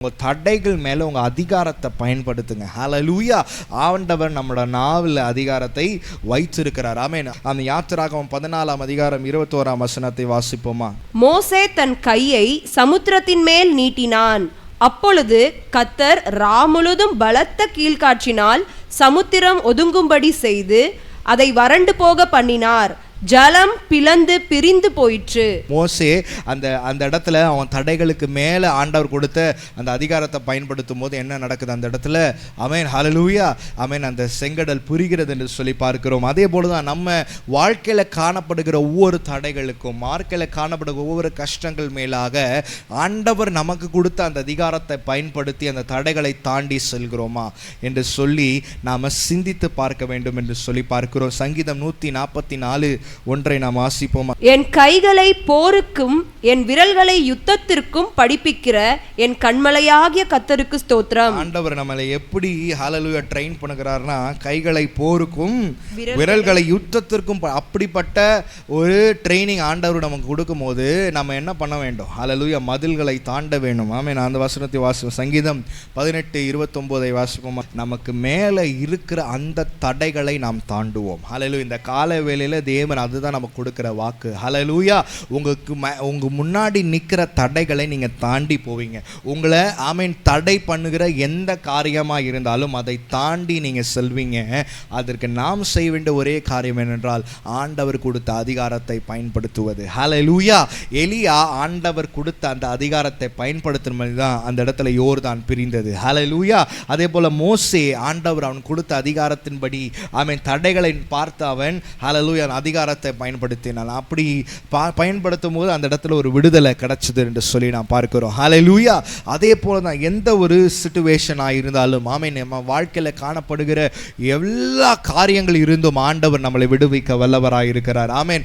உங்கள் தடைகள் மேலே உங்கள் அதிகாரத்தை பயன்படுத்துங்க. ஹல்லேலூயா. ஆண்டவர் நம்மளோட நாவில் அதிகாரத்தை வைத்திருக்கிறார். ஆமென். அந்த யாத்திராகமம் 14ஆம் அதிகாரம் 21ஆம் வசனத்தை வாசிப்போமா? மோசே தன் கையை சமுத்திரத்தின் மேல் நீட்டினான். அப்பொழுது கர்த்தர் முழுதும் பலத்த கீழ்காற்றினால் சமுத்திரம் ஒதுங்கும்படி செய்து அதை வறண்டு போக பண்ணினார். ஜலம் பிளந்து பிரிந்து போயிற்று. மோசே அந்த இடத்துல அவன் தடைகளுக்கு மேலே ஆண்டவர் கொடுத்த அந்த அதிகாரத்தை பயன்படுத்தும் போது என்ன நடக்குது அந்த இடத்துல? ஆமென். ஹல்லேலூயா. ஆமென். அந்த செங்கடல் புரிகிறது என்று சொல்லி பார்க்கிறோம். அதே போல தான் நம்ம வாழ்க்கையில் காணப்படுகிற ஒவ்வொரு தடைகளுக்கும், வாழ்க்கையில் காணப்படுகிற ஒவ்வொரு கஷ்டங்கள் மேலாக ஆண்டவர் நமக்கு கொடுத்த அந்த அதிகாரத்தை பயன்படுத்தி அந்த தடைகளை தாண்டி செல்கிறோமா என்று சொல்லி நாம் சிந்தித்து பார்க்க வேண்டும் என்று சொல்லி பார்க்கிறோம். சங்கீதம் 144 ஒன்றை நாம் வாசிப்போமா? என் கைகளை போருக்கும் என் விரல்களை யுத்தத்திற்கும் படிப்பிக்கிற என் கண்மலையாகிய கர்த்தருக்கு ஸ்தோத்திரம். ஆண்டவர் நம்மளை எப்படி ஹல்லேலூயா ட்ரெயின் பண்ணுகிறார்னா, கைகளை போருக்கும் விரல்களை யுத்தத்திற்கும், அப்படிப்பட்ட ஒரு ட்ரைனிங் ஆண்டவர் நமக்கு கொடுக்கும் போது நம்ம என்ன பண்ண வேண்டும்? ஹல்லேலூயா, மதில்களை தாண்ட வேண்டும். ஆமென். அந்த வசனத்தை வாசிப்போம். சங்கீதம் 18:29 வாசிப்போமா? நமக்கு மேலே இருக்கிற அந்த தடைகளை நாம் தாண்டுவோம். ஹல்லேலூயா. இந்த கால வேளையில் தேவன் அதுதான் நமக்கு கொடுக்கிற வாக்கு. ஹல்லேலூயா. உங்க முன்னாடி நிற்கிற தடைகளை நீங்கள் தாண்டி போவீங்க. உங்களை ஆமென் தடை பண்ணுகிற எந்த காரியமாக இருந்தாலும் அதை தாண்டி நீங்கள் செல்வீங்க. அதற்கு நாம் செய்ய வேண்டிய ஒரே காரியம் என்னென்றால் ஆண்டவர் கொடுத்த அதிகாரத்தை பயன்படுத்துவது. ஹல்லேலூயா. எலியா ஆண்டவர் கொடுத்த அந்த அதிகாரத்தை பயன்படுத்தும் போது தான் அந்த இடத்துல யோர்தான் பிரிந்தது. ஹல்லேலூயா. அதே போல் மோசே ஆண்டவர் அவன் கொடுத்த அதிகாரத்தின்படி அவன் தடைகளை பார்த்து அவன் ஹல்லேலூயா அதிகாரத்தை பயன்படுத்தினான். அப்படி பயன்படுத்தும் போது அந்த இடத்துல ஒரு விடுதலை கிடைச்சது என்று சொல்லி நான் பார்க்கிறோம். ஹல்லேலூயா. அதே போல தான் எந்த ஒரு சிச்சுவேஷனாக இருந்தாலும் ஆமென், நம்ம வாழ்க்கையில் காணப்படுகிற எல்லா காரியங்கள் இருந்தும் ஆண்டவர் நம்மளை விடுவிக்க வல்லவராக இருக்கிறார். ஆமென்.